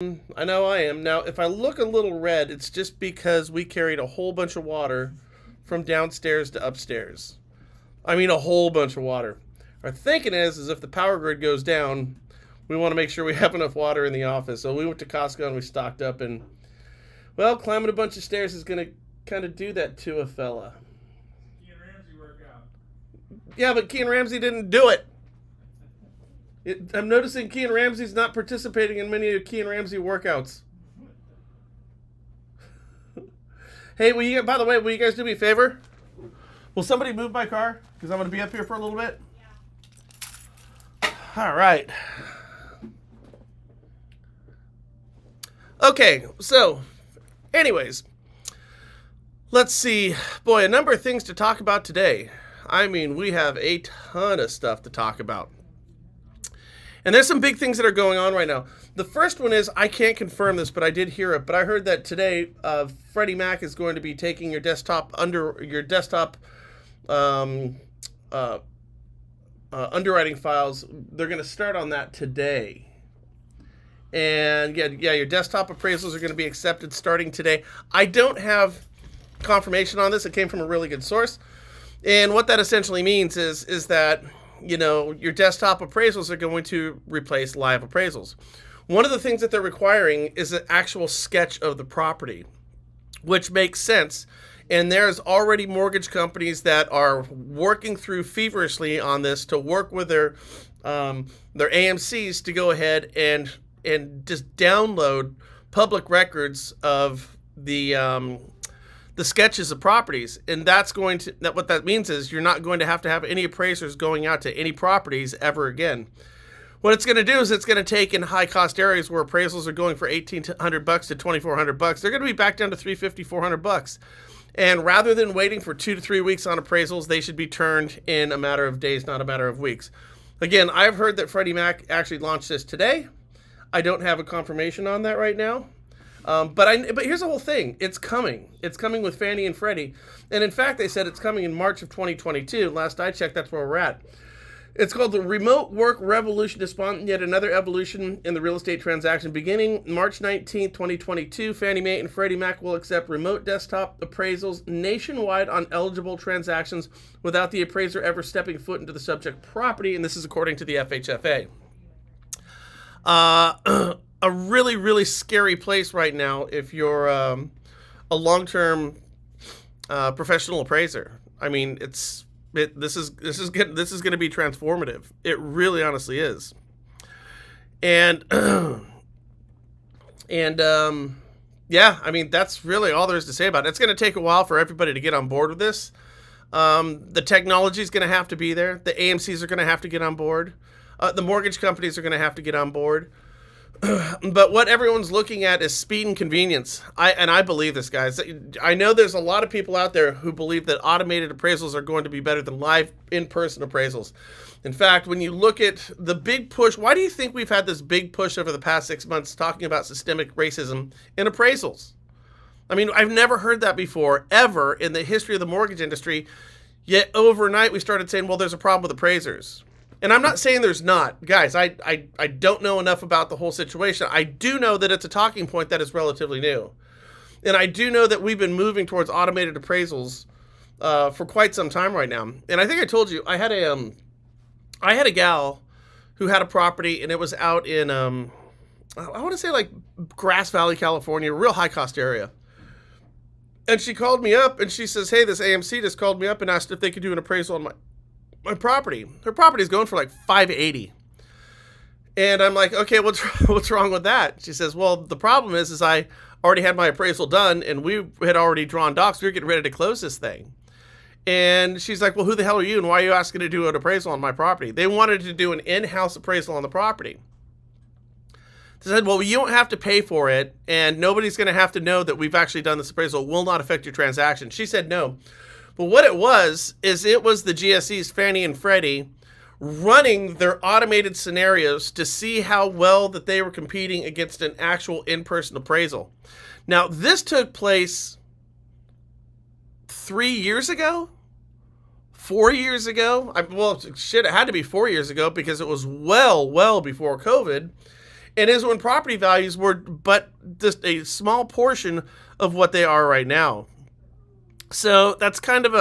I know I am. Now, if I look a little red, it's just because we carried a whole bunch of water from downstairs to upstairs. I mean, a whole bunch of water. Our thinking is if the power grid goes down, we want to make sure we have enough water in the office. So we went to Costco and we stocked up. And, well, climbing a bunch of stairs is going to kind of do that to a fella. Ian Ramsey workout. Yeah, but Kean Ramsey didn't do it. I'm noticing Kean Ramsey's not participating in many of Kean Ramsey workouts. Hey, by the way, will you guys do me a favor? Will somebody move my car? Because I'm going to be up here for a little bit. Yeah. All right. Okay, so, anyways, let's see. Boy, a number of things to talk about today. I mean, we have a ton of stuff to talk about. And there's some big things that are going on right now. The first one is, I can't confirm this, but I did hear it. But I heard that today, Freddie Mac is going to be taking your desktop underwriting files. They're going to start on that today. And yeah, your desktop appraisals are going to be accepted starting today. I don't have confirmation on this. It came from a really good source. And what that essentially means is that, your desktop appraisals are going to replace live appraisals. One of the things that they're requiring is an actual sketch of the property, which makes sense. And there's already mortgage companies that are working through feverishly on this to work with their AMCs to go ahead and just download public records of the sketches of properties. And what that means is you're not going to have any appraisers going out to any properties ever again. What it's going to do is it's going to take in high cost areas where appraisals are going for $1,800 to $2,400. They're going to be back down to $350, $400. And rather than waiting for 2 to 3 weeks on appraisals, they should be turned in a matter of days, not a matter of weeks. Again, I've heard that Freddie Mac actually launched this today. I don't have a confirmation on that right now. But here's the whole thing. It's coming. It's coming with Fannie and Freddie. And in fact, they said it's coming in March of 2022. Last I checked, that's where we're at. It's called the Remote Work Revolution to spawn yet another evolution in the real estate transaction. Beginning March 19th, 2022, Fannie Mae and Freddie Mac will accept remote desktop appraisals nationwide on eligible transactions without the appraiser ever stepping foot into the subject property. And this is according to the FHFA. A really, really scary place right now if you're a long-term professional appraiser. I mean, this is going to be transformative. It really, honestly is. And yeah, I mean, that's really all there is to say about it. It's going to take a while for everybody to get on board with this. The technology is going to have to be there. The AMCs are going to have to get on board. The mortgage companies are going to have to get on board. But what everyone's looking at is speed and convenience. I believe this, guys. I know there's a lot of people out there who believe that automated appraisals are going to be better than live in-person appraisals. In fact, when you look at the big push, why do you think we've had this big push over the past 6 months talking about systemic racism in appraisals? I mean, I've never heard that before, ever, in the history of the mortgage industry. Yet overnight we started saying, well, there's a problem with appraisers. And I'm not saying there's not. Guys, I don't know enough about the whole situation. I do know that it's a talking point that is relatively new. And I do know that we've been moving towards automated appraisals for quite some time right now. And I think I told you, I had a gal who had a property, and it was out in, I want to say like Grass Valley, California, a real high-cost area. And she called me up, and she says, hey, this AMC just called me up and asked if they could do an appraisal on my property. Her property is going for like $580. And I'm like, okay, what's wrong with that? She says, well, the problem is I already had my appraisal done, and we had already drawn docs. We were getting ready to close this thing. And she's like, well, who the hell are you, and why are you asking to do an appraisal on my property? They wanted to do an in-house appraisal on the property. They said, well, you don't have to pay for it, and nobody's going to have to know that we've actually done this appraisal. It will not affect your transaction. She said no. But what it was the GSEs, Fannie and Freddie, running their automated scenarios to see how well that they were competing against an actual in-person appraisal. Now, this took place 3 years ago? 4 years ago? Well, shit, it had to be 4 years ago because it was well before COVID. and is when property values were but just a small portion of what they are right now. So that's kind of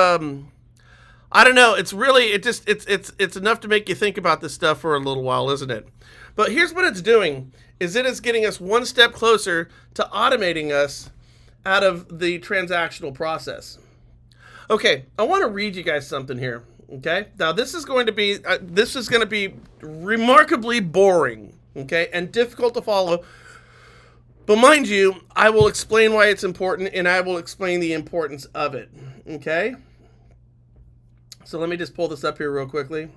I don't know. It's really it's enough to make you think about this stuff for a little while, isn't it? But here's what it's doing: is it is getting us one step closer to automating us out of the transactional process. Okay, I want to read you guys something here. Okay, now this is going to be remarkably boring. Okay, and difficult to follow. But mind you, I will explain why it's important, and I will explain the importance of it. Okay. So let me just pull this up here real quickly.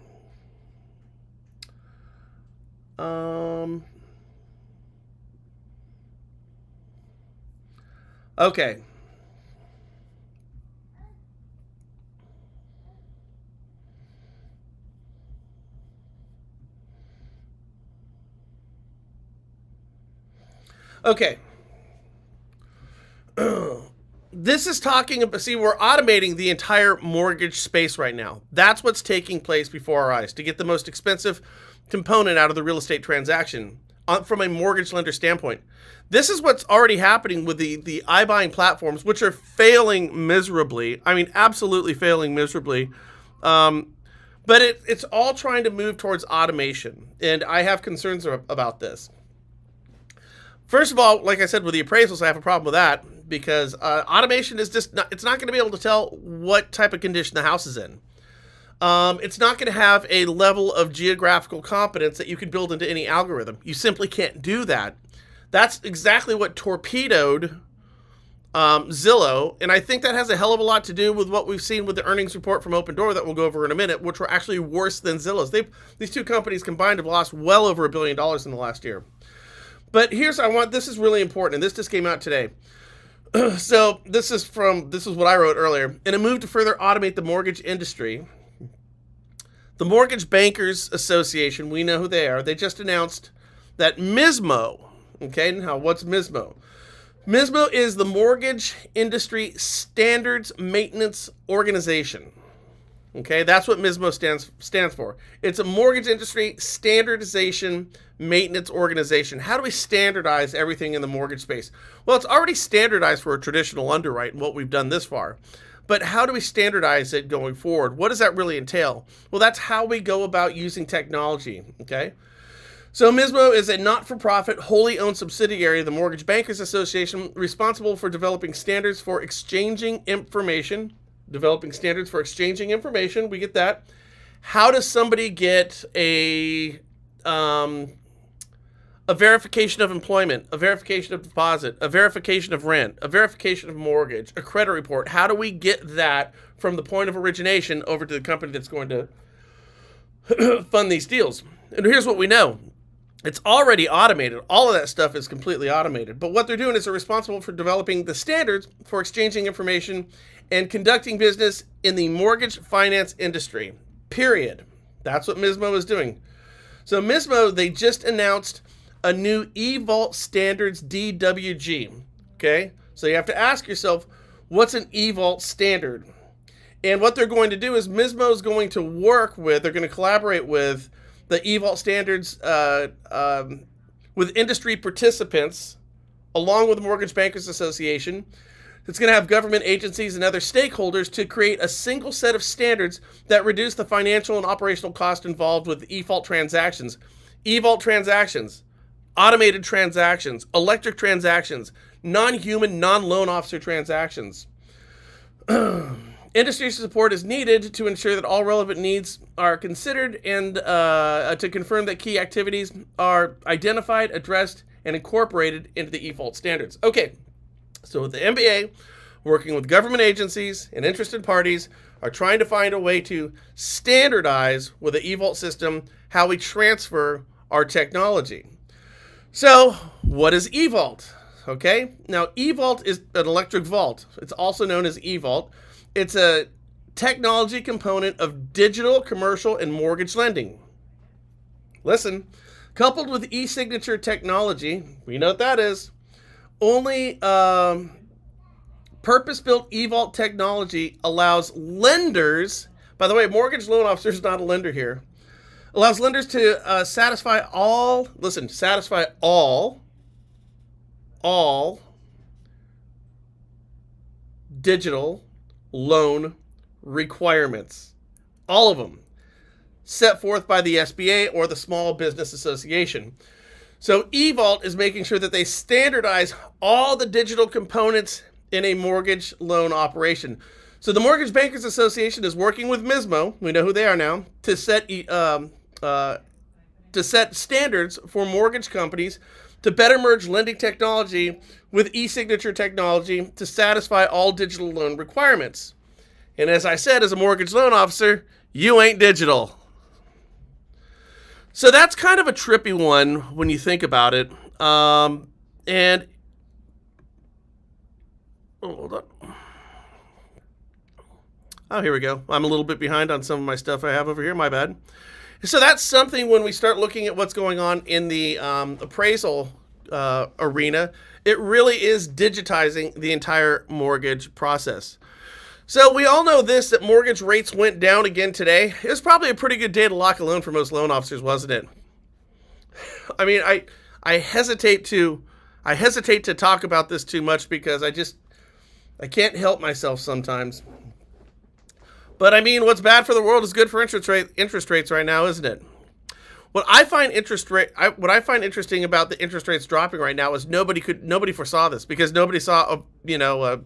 Okay. Okay. This is talking about, see, we're automating the entire mortgage space right now. That's what's taking place before our eyes to get the most expensive component out of the real estate transaction from a mortgage lender standpoint. This is what's already happening with the iBuying platforms, which are failing miserably. I mean, absolutely failing miserably. But it's all trying to move towards automation. And I have concerns about this. First of all, like I said, with the appraisals, I have a problem with that because automation is just it's not going to be able to tell what type of condition the house is in. It's not going to have a level of geographical competence that you could build into any algorithm. You simply can't do that. That's exactly what torpedoed Zillow, and I think that has a hell of a lot to do with what we've seen with the earnings report from Open Door that we'll go over in a minute, which were actually worse than Zillow's. These two companies combined have lost well over $1 billion in the last year. But this is really important, and this just came out today. So this is what I wrote earlier. In a move to further automate the mortgage industry, the Mortgage Bankers Association, we know who they are, they just announced that MISMO, okay, now what's MISMO? MISMO is the Mortgage Industry Standards Maintenance Organization. Okay, that's what MISMO stands for. It's a mortgage industry standardization maintenance organization. How do we standardize everything in the mortgage space? Well, it's already standardized for a traditional underwrite and what we've done this far. But how do we standardize it going forward? What does that really entail? Well, that's how we go about using technology, okay? So MISMO is a not-for-profit, wholly owned subsidiary of the Mortgage Bankers Association responsible for developing standards for exchanging information. We get that. How does somebody get a verification of employment, a verification of deposit, a verification of rent, a verification of mortgage, a credit report? How do we get that from the point of origination over to the company that's going to fund these deals? And here's what we know. It's already automated. All of that stuff is completely automated. But what they're doing is they're responsible for developing the standards for exchanging information and conducting business in the mortgage finance industry, period. That's what MISMO is doing. So MISMO, they just announced a new eVault Standards DWG, okay? So you have to ask yourself, what's an eVault standard? And what they're going to do is MISMO is going to they're going to collaborate with the eVault standards with industry participants, along with the Mortgage Bankers Association. It's going to have government agencies and other stakeholders to create a single set of standards that reduce the financial and operational cost involved with eVault transactions. eVault transactions, automated transactions, electric transactions, non-human, non-loan officer transactions. Industry support is needed to ensure that all relevant needs are considered and to confirm that key activities are identified, addressed, and incorporated into the eVault standards. Okay, so the MBA, working with government agencies and interested parties, are trying to find a way to standardize with the eVault system how we transfer our technology. So what is eVault? Okay, now eVault is an electric vault. It's also known as eVault. It's a technology component of digital, commercial, and mortgage lending. Listen, coupled with e-signature technology, we know what that is. Only purpose-built eVault technology allows lenders, by the way, mortgage loan officer is not a lender here, Allows lenders to satisfy all digital loan requirements. All of them set forth by the SBA or the Small Business Association. So eVault is making sure that they standardize all the digital components in a mortgage loan operation. So the Mortgage Bankers Association is working with MISMO, we know who they are now, to set standards for mortgage companies to better merge lending technology with e-signature technology to satisfy all digital loan requirements. And as I said, as a mortgage loan officer, you ain't digital. So that's kind of a trippy one when you think about it. And hold on. Oh, here we go. I'm a little bit behind on some of my stuff I have over here. My bad. So that's something when we start looking at what's going on in the appraisal arena, it really is digitizing the entire mortgage process. So we all know this, that mortgage rates went down again today. It was probably a pretty good day to lock a loan for most loan officers, wasn't it? I mean, I hesitate to talk about this too much because I can't help myself sometimes. But I mean, what's bad for the world is good for interest rates right now, isn't it? What I find interesting about the interest rates dropping right now is nobody foresaw this, because nobody saw a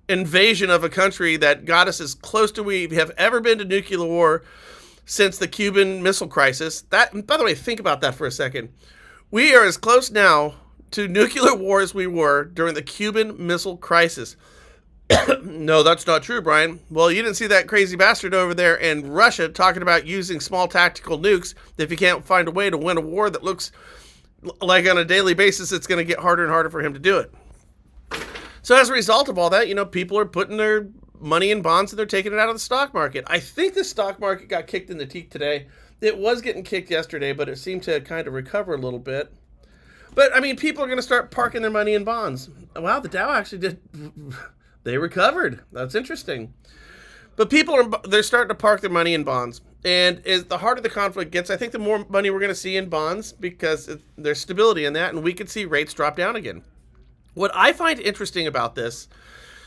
invasion of a country that got us as close to we have ever been to nuclear war since the Cuban Missile Crisis. That, by the way, think about that for a second. We are as close now to nuclear war as we were during the Cuban Missile Crisis. No, that's not true, Brian. Well, you didn't see that crazy bastard over there in Russia talking about using small tactical nukes if you can't find a way to win a war that looks like on a daily basis it's going to get harder and harder for him to do it. So as a result of all that, people are putting their money in bonds and they're taking it out of the stock market. I think the stock market got kicked in the teeth today. It was getting kicked yesterday, but it seemed to kind of recover a little bit. But, I mean, people are going to start parking their money in bonds. Wow, the Dow actually did... They recovered. That's interesting. But they're starting to park their money in bonds. And as the harder the conflict gets, I think the more money we're going to see in bonds, because there's stability in that, and we could see rates drop down again. What I find interesting about this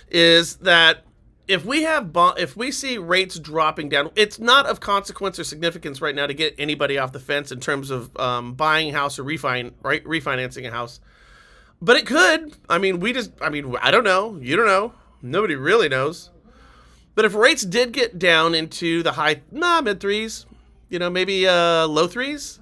is that if we see rates dropping down, it's not of consequence or significance right now to get anybody off the fence in terms of buying a house or refinancing a house. But it could. I don't know. You don't know. Nobody really knows. But if rates did get down into the mid threes, maybe low threes,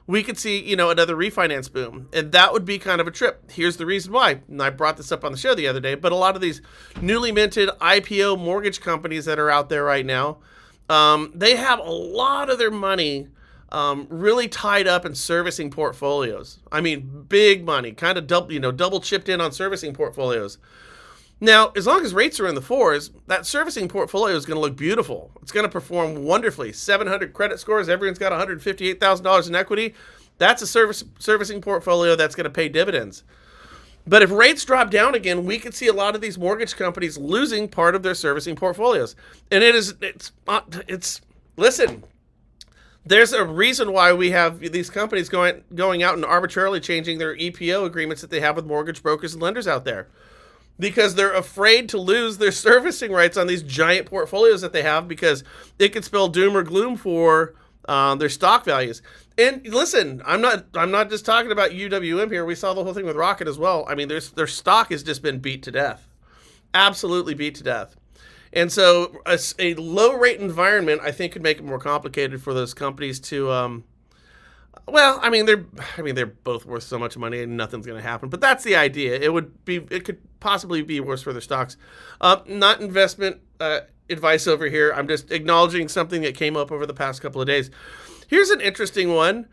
we could see, another refinance boom. And that would be kind of a trip. Here's the reason why. And I brought this up on the show the other day, but a lot of these newly minted IPO mortgage companies that are out there right now, they have a lot of their money really tied up in servicing portfolios. I mean, big money, kind of double chipped in on servicing portfolios. Now, as long as rates are in the fours, that servicing portfolio is going to look beautiful. It's going to perform wonderfully. 700 credit scores, everyone's got $158,000 in equity. That's a servicing portfolio that's going to pay dividends. But if rates drop down again, we could see a lot of these mortgage companies losing part of their servicing portfolios. And listen, there's a reason why we have these companies going out and arbitrarily changing their EPO agreements that they have with mortgage brokers and lenders out there. Because they're afraid to lose their servicing rights on these giant portfolios that they have, because it could spell doom or gloom for their stock values. And listen, I'm not just talking about UWM here. We saw the whole thing with Rocket as well. I mean, their stock has just been beat to death. Absolutely beat to death. And so a low rate environment, I think, could make it more complicated for those companies to they're both worth so much money and nothing's going to happen. But that's the idea. It could possibly be worse for their stocks. Not investment advice over here. I'm just acknowledging something that came up over the past couple of days. Here's an interesting one.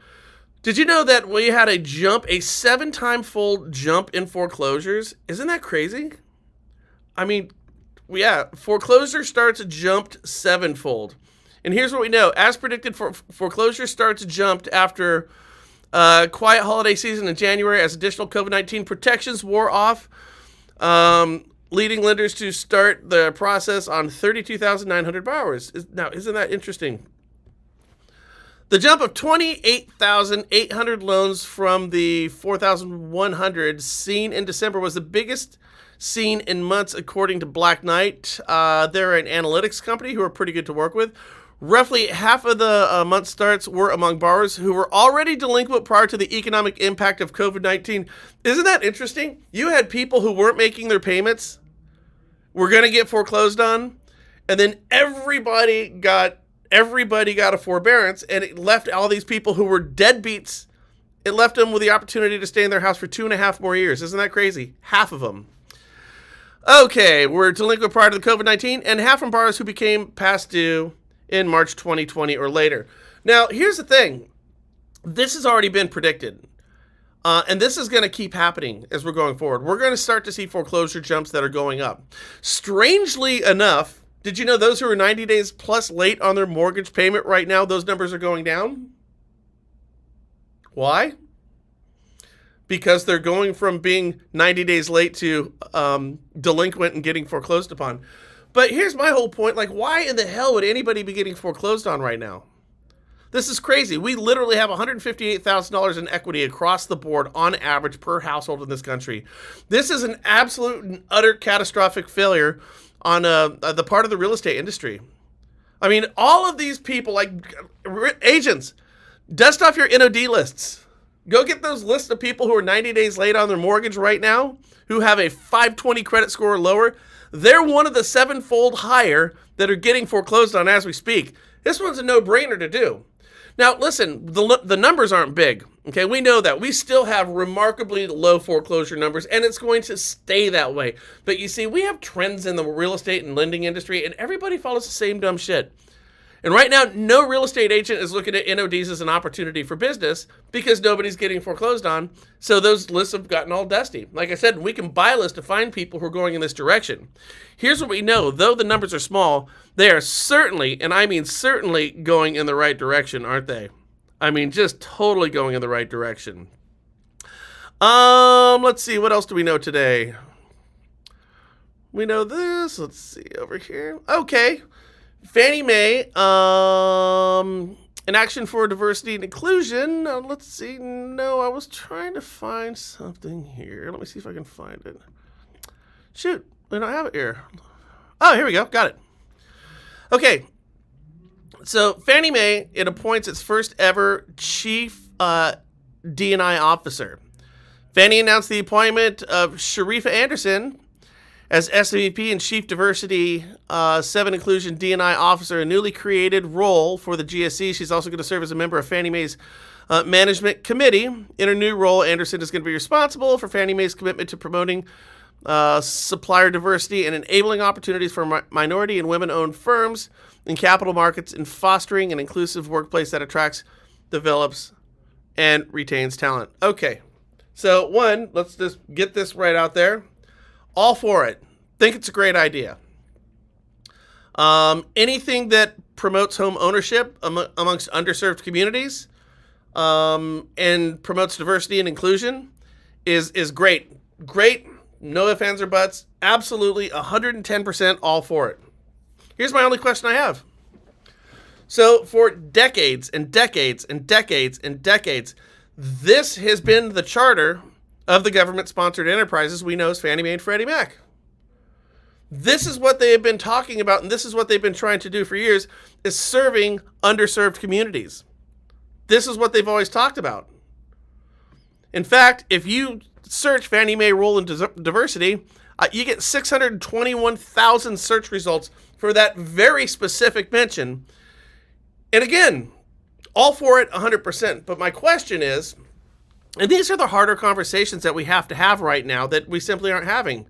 Did you know that we had a 7-time-fold jump in foreclosures? Isn't that crazy? I mean, yeah, foreclosure starts jumped 7-fold. And here's what we know. As predicted, foreclosure starts jumped after quiet holiday season in January as additional COVID-19 protections wore off, leading lenders to start the process on 32,900 borrowers. Now, isn't that interesting? The jump of 28,800 loans from the 4,100 seen in December was the biggest seen in months, according to Black Knight. They're an analytics company who are pretty good to work with. Roughly half of the month starts were among borrowers who were already delinquent prior to the economic impact of COVID-19. Isn't that interesting? You had people who weren't making their payments, were going to get foreclosed on, and then everybody got a forbearance, and it left all these people who were deadbeats. It left them with the opportunity to stay in their house for 2.5 more years. Isn't that crazy? Half of them. Okay, we're delinquent prior to the COVID-19, and half from borrowers who became past due in March 2020 or later. Now, here's the thing. This has already been predicted, and this is going to keep happening as we're going forward. We're going to start to see foreclosure jumps that are going up. Strangely enough, did you know those who are 90 days plus late on their mortgage payment right now, those numbers are going down? Why? Because they're going from being 90 days late to delinquent and getting foreclosed upon. But here's my whole point. Like, why in the hell would anybody be getting foreclosed on right now? This is crazy. We literally have $158,000 in equity across the board on average per household in this country. This is an absolute and utter catastrophic failure on the part of the real estate industry. I mean, all of these people, like agents, dust off your NOD lists. Go get those lists of people who are 90 days late on their mortgage right now, who have a 520 credit score or lower. They're one of the 7-fold higher that are getting foreclosed on as we speak. This one's a no-brainer to do. Now, listen, the numbers aren't big. Okay, we know that. We still have remarkably low foreclosure numbers, and it's going to stay that way. But you see, we have trends in the real estate and lending industry, and everybody follows the same dumb shit. And right now, no real estate agent is looking at NODs as an opportunity for business because nobody's getting foreclosed on. So those lists have gotten all dusty. Like I said, we can buy lists to find people who are going in this direction. Here's what we know. Though the numbers are small, they are certainly, and I mean certainly, going in the right direction, aren't they? I mean, just totally going in the right direction. Let's see. What else do we know today? We know this. Let's see over here. Okay. Fannie Mae, an action for diversity and inclusion. Let's see. No, I was trying to find something here. Let me see if I can find it. Shoot, I don't have it here. Oh, here we go. Got it. Okay. So Fannie Mae, it appoints its first ever chief D&I officer. Fannie announced the appointment of Sharifa Anderson as SVP and Chief Diversity 7 Inclusion D&I Officer, a newly created role for the GSC. She's also going to serve as a member of Fannie Mae's Management Committee. In her new role, Anderson is going to be responsible for Fannie Mae's commitment to promoting supplier diversity and enabling opportunities for minority and women-owned firms in capital markets and fostering an inclusive workplace that attracts, develops, and retains talent. Okay, so one, let's just get this right out there. All for it. Think it's a great idea. Anything that promotes home ownership amongst underserved communities and promotes diversity and inclusion is great. Great. No ifs, ands, or buts. Absolutely 110% all for it. Here's my only question I have. So for decades and decades and decades and decades, this has been the charter of the government-sponsored enterprises we know as Fannie Mae and Freddie Mac. This is what they have been talking about, and this is what they've been trying to do for years, is serving underserved communities. This is what they've always talked about. In fact, if you search Fannie Mae role in diversity, you get 621,000 search results for that very specific mention. And again, all for it 100%. But my question is, and these are the harder conversations that we have to have right now that we simply aren't having.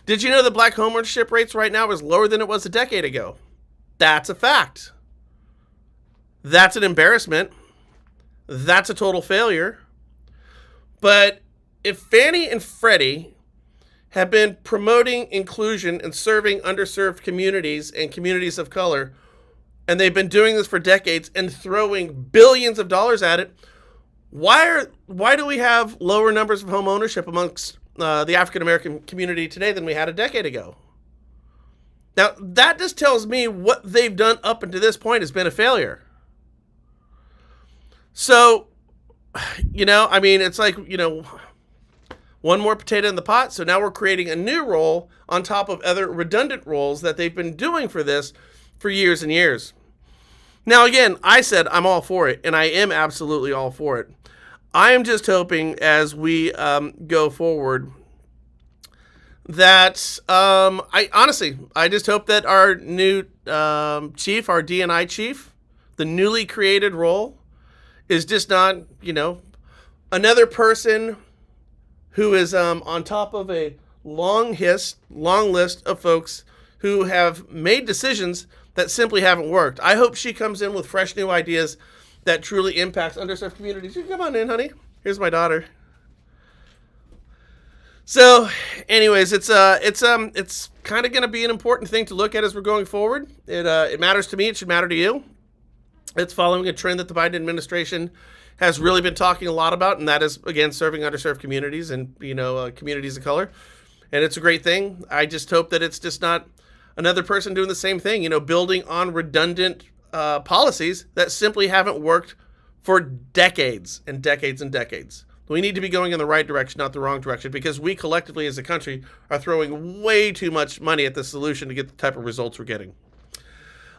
Did you know that black homeownership rates right now is lower than it was a decade ago? That's a fact. That's an embarrassment. That's a total failure. But if Fannie and Freddie have been promoting inclusion and serving underserved communities and communities of color, and they've been doing this for decades and throwing billions of dollars at it, why do we have lower numbers of home ownership amongst the African American community today than we had a decade ago? Now, that just tells me what they've done up until this point has been a failure. So, I mean, it's like, one more potato in the pot. So now we're creating a new role on top of other redundant roles that they've been doing for this for years and years. Now, again, I said I'm all for it, and I am absolutely all for it. I am just hoping as we go forward that I just hope that our new chief, our D&I chief, the newly created role, is just not, another person who is on top of a long list of folks who have made decisions that simply haven't worked. I hope she comes in with fresh new ideas that truly impacts underserved communities. You come on in, honey. Here's my daughter. So, anyways, it's kind of going to be an important thing to look at as we're going forward. It matters to me. It should matter to you. It's following a trend that the Biden administration has really been talking a lot about, and that is, again, serving underserved communities and communities of color. And it's a great thing. I just hope that it's just not another person doing the same thing. Building on redundant policies that simply haven't worked for decades and decades and decades. We need to be going in the right direction, not the wrong direction, because we collectively as a country are throwing way too much money at the solution to get the type of results we're getting.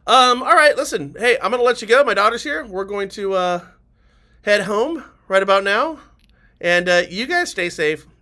All right, listen. Hey, I'm going to let you go. My daughter's here. We're going to head home right about now. And you guys stay safe.